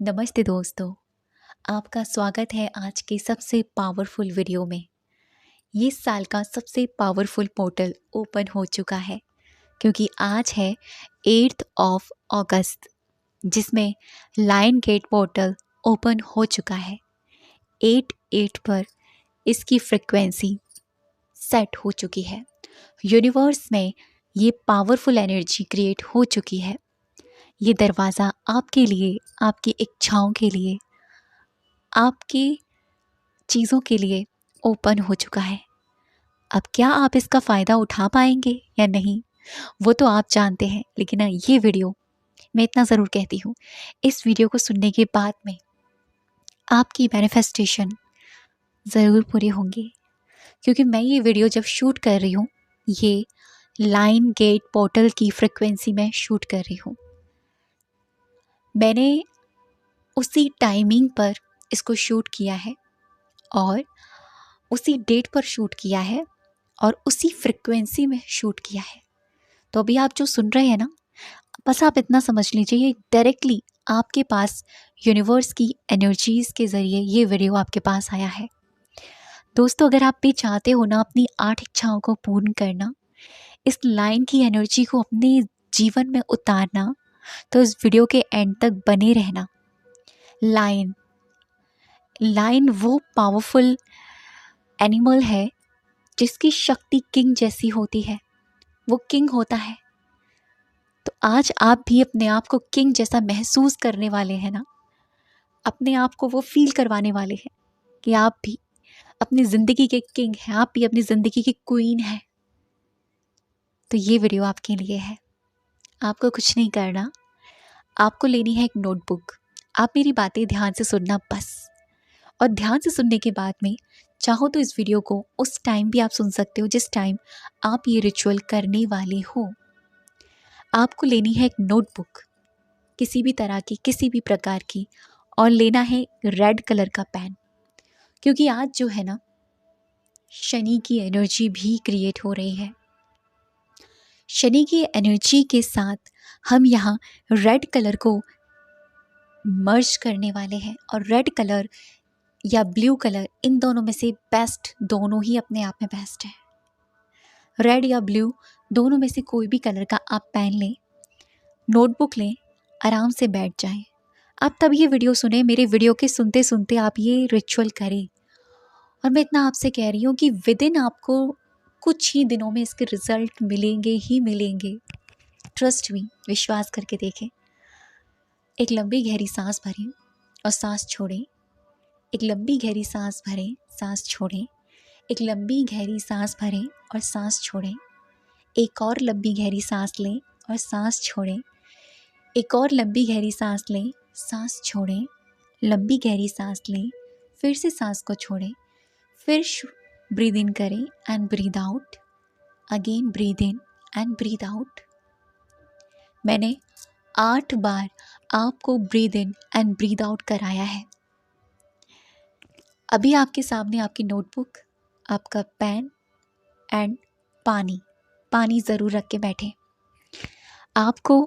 नमस्ते दोस्तों, आपका स्वागत है आज के सबसे पावरफुल वीडियो में। ये साल का सबसे पावरफुल पोर्टल ओपन हो चुका है क्योंकि आज है 8th ऑफ अगस्त, जिसमें लायन गेट पोर्टल ओपन हो चुका है। 8-8 पर इसकी फ्रिक्वेंसी सेट हो चुकी है। यूनिवर्स में ये पावरफुल एनर्जी क्रिएट हो चुकी है। ये दरवाज़ा आपके लिए, आपकी इच्छाओं के लिए, आपकी चीज़ों के लिए ओपन हो चुका है। अब क्या आप इसका फ़ायदा उठा पाएंगे या नहीं, वो तो आप जानते हैं, लेकिन ये वीडियो मैं इतना ज़रूर कहती हूँ, इस वीडियो को सुनने के बाद में आपकी मैनिफेस्टेशन ज़रूर पूरी होंगी। क्योंकि मैं ये वीडियो जब शूट कर रही हूँ, ये लायन गेट पोर्टल की फ्रिक्वेंसी में शूट कर रही हूँ। मैंने उसी टाइमिंग पर इसको शूट किया है और उसी डेट पर शूट किया है और उसी फ्रिक्वेंसी में शूट किया है। तो अभी आप जो सुन रहे हैं ना, बस आप इतना समझ लीजिए, ये डायरेक्टली आपके पास यूनिवर्स की एनर्जीज़ के ज़रिए ये वीडियो आपके पास आया है। दोस्तों, अगर आप भी चाहते हो ना अपनी 8 इच्छाओं को पूर्ण करना, इस लाइन की एनर्जी को अपने जीवन में उतारना, तो इस वीडियो के एंड तक बने रहना। लायन वो पावरफुल एनिमल है जिसकी शक्ति किंग जैसी होती है। वो किंग होता है। तो आज आप भी अपने आप को किंग जैसा महसूस करने वाले हैं ना, अपने आप को वो फील करवाने वाले हैं कि आप भी अपनी ज़िंदगी के किंग हैं, आप भी अपनी ज़िंदगी की क्वीन हैं। तो ये वीडियो आपके लिए है। आपको कुछ नहीं करना, आपको लेनी है एक नोटबुक। आप मेरी बातें ध्यान से सुनना बस, और ध्यान से सुनने के बाद में चाहो तो इस वीडियो को उस टाइम भी आप सुन सकते हो जिस टाइम आप ये रिचुअल करने वाले हो। आपको लेनी है एक नोटबुक, किसी भी तरह की, किसी भी प्रकार की, और लेना है रेड कलर का पेन। क्योंकि आज जो है ना, शनि की एनर्जी भी क्रिएट हो रही है। शनि की एनर्जी के साथ हम यहाँ रेड कलर को मर्ज करने वाले हैं, और रेड कलर या ब्लू कलर, इन दोनों में से बेस्ट, दोनों ही अपने आप में बेस्ट है। रेड या ब्लू दोनों में से कोई भी कलर का आप पेन लें, नोटबुक लें, आराम से बैठ जाएं। आप तब ये वीडियो सुने, मेरे वीडियो के सुनते सुनते आप ये रिचुअल करें। और मैं इतना आपसे कह रही हूँ कि विद इन आपको कुछ ही दिनों में इसके रिजल्ट मिलेंगे ही मिलेंगे। ट्रस्ट मी, विश्वास करके देखें। एक लंबी गहरी सांस भरें और सांस छोड़ें। एक लंबी गहरी सांस भरें, सांस छोड़ें। एक लंबी गहरी सांस भरें और सांस छोड़ें। एक और लंबी गहरी सांस लें और सांस छोड़ें। एक और लंबी गहरी सांस लें, सांस छोड़ें। लंबी गहरी सांस लें, फिर से सांस को छोड़ें। फिर ब्रीद इन करें and breathe out. Again breathe in and breathe out. मैंने 8 बार आपको breathe in and breathe out कराया है। अभी आपके सामने आपकी नोटबुक, आपका पेन एंड पानी ज़रूर रख के बैठें। आपको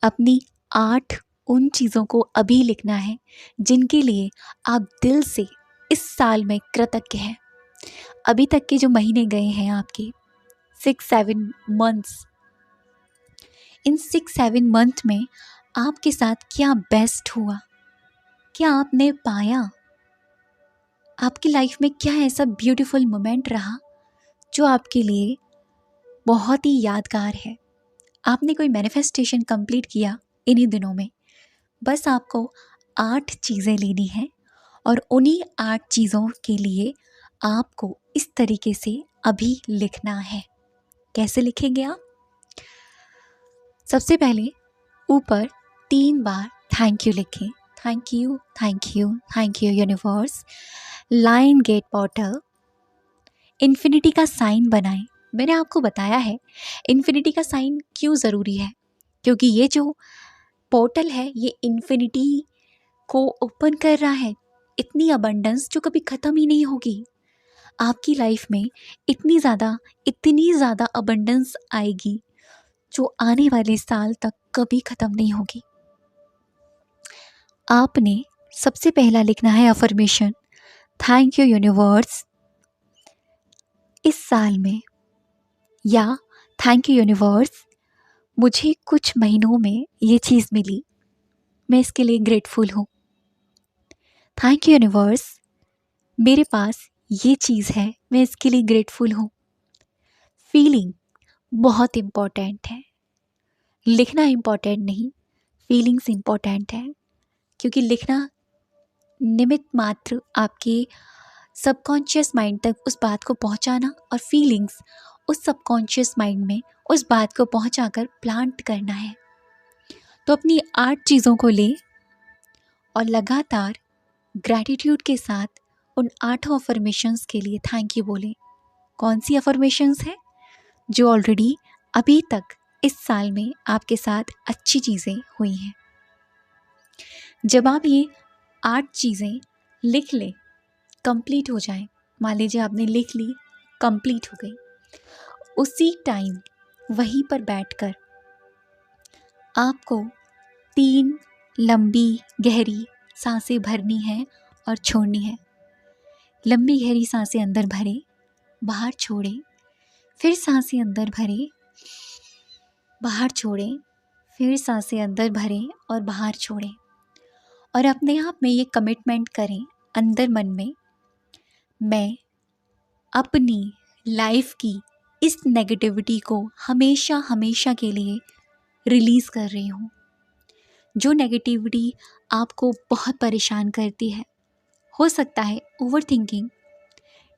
अपनी 8 उन चीज़ों को अभी लिखना है जिनके लिए आप दिल से इस साल में कृतज्ञ हैं। अभी तक के जो महीने गए हैं आपके 6-7 मंथ्स, इन 6-7 मंथ में आपके साथ क्या बेस्ट हुआ, क्या आपने पाया, आपकी लाइफ में क्या ऐसा ब्यूटीफुल मोमेंट रहा जो आपके लिए बहुत ही यादगार है। आपने कोई मैनिफेस्टेशन कंप्लीट किया इन्हीं दिनों में। बस आपको 8 चीज़ें लेनी है और उन्हीं 8 चीज़ों के लिए आपको इस तरीके से अभी लिखना है। कैसे लिखेंगे आप? सबसे पहले ऊपर 3 बार थैंक यू लिखें। Thank you, thank you, thank you universe. Lion gate portal, infinity का साइन बनाएं। मैंने आपको बताया है इन्फिनिटी का साइन क्यों ज़रूरी है, क्योंकि ये जो पोर्टल है ये इन्फिनिटी को ओपन कर रहा है। इतनी अबंडेंस जो कभी ख़त्म ही नहीं होगी। आपकी लाइफ में इतनी ज़्यादा अबंडेंस आएगी जो आने वाले साल तक कभी ख़त्म नहीं होगी। आपने सबसे पहला लिखना है अफर्मेशन, थैंक यू यूनिवर्स, इस साल में, या थैंक यू यूनिवर्स, मुझे कुछ महीनों में ये चीज़ मिली, मैं इसके लिए ग्रेटफुल हूँ। थैंक यू यूनिवर्स, मेरे पास ये चीज़ है, मैं इसके लिए ग्रेटफुल हूँ। फीलिंग बहुत इम्पॉर्टेंट है, लिखना इम्पॉर्टेंट नहीं, फीलिंग्स इम्पॉर्टेंट है, क्योंकि लिखना निमित्त मात्र आपके सबकॉन्शियस माइंड तक उस बात को पहुंचाना, और फीलिंग्स उस सबकॉन्शियस माइंड में उस बात को पहुंचाकर प्लांट करना है। तो अपनी 8 चीज़ों को ले और लगातार ग्रैटिट्यूड के साथ उन 8 अफर्मेशंस के लिए थैंक यू बोलें। कौन सी अफर्मेशंस हैं? जो ऑलरेडी अभी तक इस साल में आपके साथ अच्छी चीज़ें हुई हैं। जब आप ये 8 चीज़ें लिख लें, कंप्लीट हो जाए, मान लीजिए आपने लिख ली, कंप्लीट हो गई, उसी टाइम वहीं पर बैठकर आपको 3 लंबी गहरी सांसें भरनी है और छोड़नी है। लंबी गहरी सांसें अंदर भरें, बाहर छोड़ें, फिर सांसें अंदर भरें, बाहर छोड़ें, फिर सांसें अंदर भरें और बाहर छोड़ें। और अपने आप में ये कमिटमेंट करें अंदर मन में, मैं अपनी लाइफ की इस नेगेटिविटी को हमेशा हमेशा के लिए रिलीज़ कर रही हूँ। जो नेगेटिविटी आपको बहुत परेशान करती है, हो सकता है over thinking,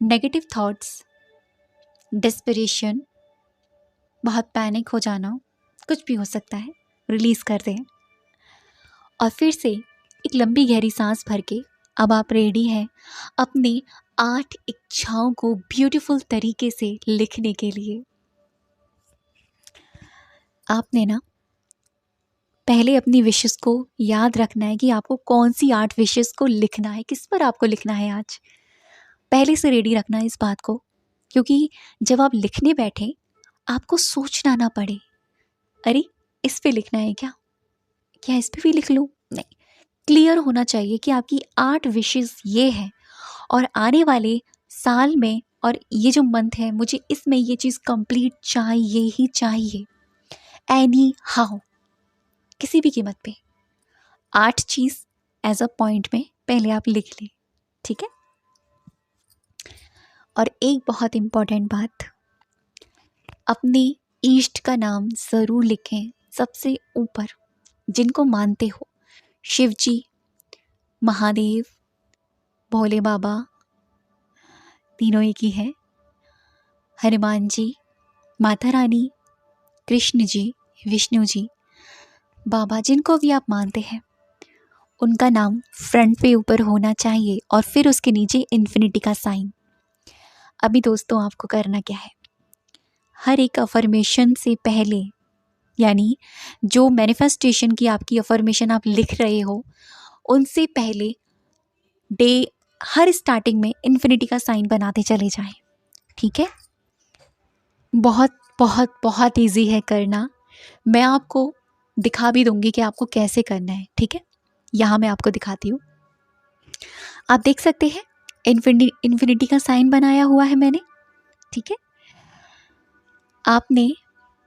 negative thoughts, desperation, बहुत पैनिक हो जाना, कुछ भी हो सकता है, रिलीज़ कर दें। और फिर से एक लंबी गहरी सांस भर के अब आप रेडी हैं अपने 8 इच्छाओं को ब्यूटीफुल तरीके से लिखने के लिए। आपने ना पहले अपनी विशेस को याद रखना है कि आपको कौन सी 8 विशेस को लिखना है, किस पर आपको लिखना है आज। पहले से रेडी रखना है इस बात को, क्योंकि जब आप लिखने बैठे आपको सोचना ना पड़े, अरे इस पे लिखना है क्या इस पे भी लिख लूँ? नहीं, क्लियर होना चाहिए कि आपकी 8 विशेस ये है, और आने वाले साल में और ये जो मंथ है, मुझे इसमें ये चीज़ कंप्लीट चाहिए ही चाहिए, एनी हाउ, किसी भी कीमत पे। 8 चीज़ एज अ पॉइंट में पहले आप लिख लें, ठीक है। और एक बहुत इम्पॉर्टेंट बात, अपने इष्ट का नाम ज़रूर लिखें सबसे ऊपर, जिनको मानते हो, शिव जी, महादेव, भोले बाबा, तीनों एक ही है, हनुमान जी, माता रानी, कृष्ण जी, विष्णु जी, बाबा, जिनको भी आप मानते हैं, उनका नाम फ्रंट पे ऊपर होना चाहिए, और फिर उसके नीचे इन्फिनिटी का साइन। अभी दोस्तों आपको करना क्या है, हर एक अफर्मेशन से पहले, यानी जो मैनिफेस्टेशन की आपकी अफर्मेशन आप लिख रहे हो, उनसे पहले डे हर स्टार्टिंग में इन्फिनिटी का साइन बनाते चले जाएं, ठीक है। बहुत बहुत बहुत ईजी है करना, मैं आपको दिखा भी दूंगी कि आपको कैसे करना है, ठीक है। यहाँ मैं आपको दिखाती हूँ, आप देख सकते हैं इन्फिनिटी का साइन बनाया हुआ है मैंने, ठीक है। आपने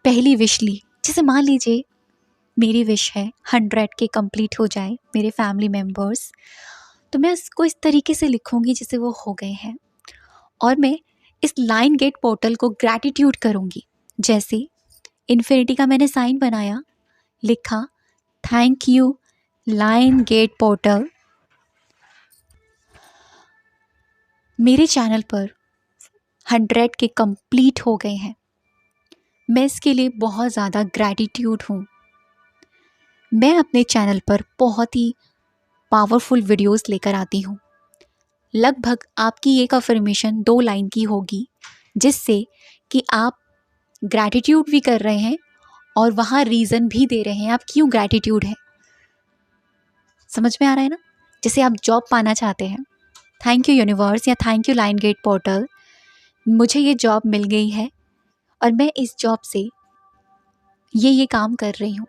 पहली विश ली, जैसे मान लीजिए मेरी विश है 100 के कंप्लीट हो जाए मेरे फैमिली मेम्बर्स, तो मैं इसको इस तरीके से लिखूंगी जैसे वो हो गए हैं, और मैं इस लाइन गेट पोर्टल को ग्रैटिट्यूड करूंगी। जैसे इन्फिनिटी का मैंने साइन बनाया, लिखा thank you lion gate portal, मेरे चैनल पर 100 के कंप्लीट हो गए हैं, मैं इसके लिए बहुत ज़्यादा ग्रैटिट्यूड हूँ। मैं अपने चैनल पर बहुत ही पावरफुल वीडियोस लेकर आती हूँ। लगभग आपकी एक अफर्मेशन 2 लाइन की होगी, जिससे कि आप ग्रैटिट्यूड भी कर रहे हैं और वहाँ रीज़न भी दे रहे हैं आप क्यों ग्रैटिट्यूड है। समझ में आ रहा है ना। जैसे आप जॉब पाना चाहते हैं, थैंक यू यूनिवर्स या thank you lion gate portal, मुझे ये जॉब मिल गई है और मैं इस जॉब से ये काम कर रही हूँ।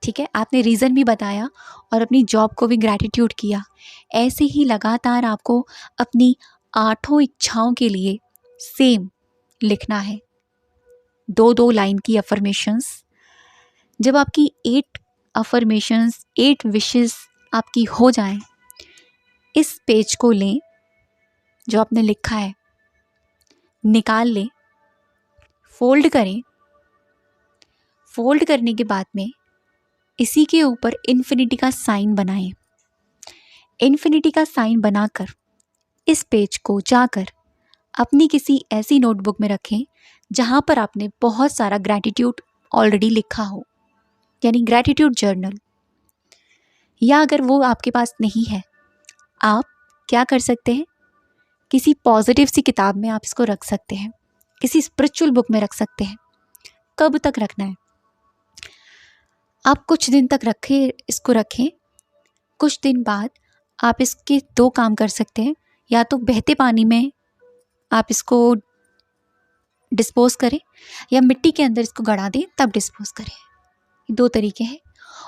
ठीक है, आपने रीज़न भी बताया और अपनी जॉब को भी ग्रैटिट्यूड किया। ऐसे ही लगातार आपको अपनी 8 इच्छाओं के लिए सेम लिखना है, 2-2 लाइन की अफर्मेशंस। जब आपकी 8 अफर्मेशंस, 8 विशेस आपकी हो जाएं, इस पेज को लें जो आपने लिखा है, निकाल लें, फोल्ड करें। फोल्ड करने के बाद में इसी के ऊपर इन्फिनिटी का साइन बनाएं। इन्फिनिटी का साइन बनाकर इस पेज को जाकर अपनी किसी ऐसी नोटबुक में रखें जहाँ पर आपने बहुत सारा ग्रैटिट्यूड ऑलरेडी लिखा हो, यानी ग्रैटिट्यूड जर्नल। या अगर वो आपके पास नहीं है, आप क्या कर सकते हैं, किसी पॉजिटिव सी किताब में आप इसको रख सकते हैं, किसी स्पिरिचुअल बुक में रख सकते हैं। कब तक रखना है, आप कुछ दिन तक इसको रखें। कुछ दिन बाद आप इसके 2 काम कर सकते हैं, या तो बहते पानी में आप इसको डिस्पोज करें, या मिट्टी के अंदर इसको गड़ा दें तब डिस्पोज करें। 2 तरीके हैं।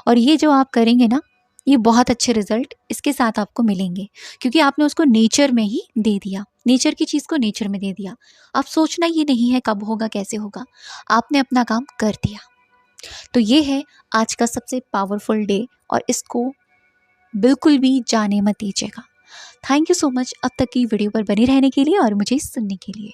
और ये जो आप करेंगे ना, ये बहुत अच्छे रिजल्ट इसके साथ आपको मिलेंगे, क्योंकि आपने उसको नेचर में ही दे दिया, नेचर की चीज़ को नेचर में दे दिया। आप सोचना ये नहीं है कब होगा, कैसे होगा, आपने अपना काम कर दिया। तो ये है आज का सबसे पावरफुल डे, और इसको बिल्कुल भी जाने मत दीजिएगा। थैंक यू सो मच अब तक की वीडियो पर बने रहने के लिए और मुझे सुनने के लिए।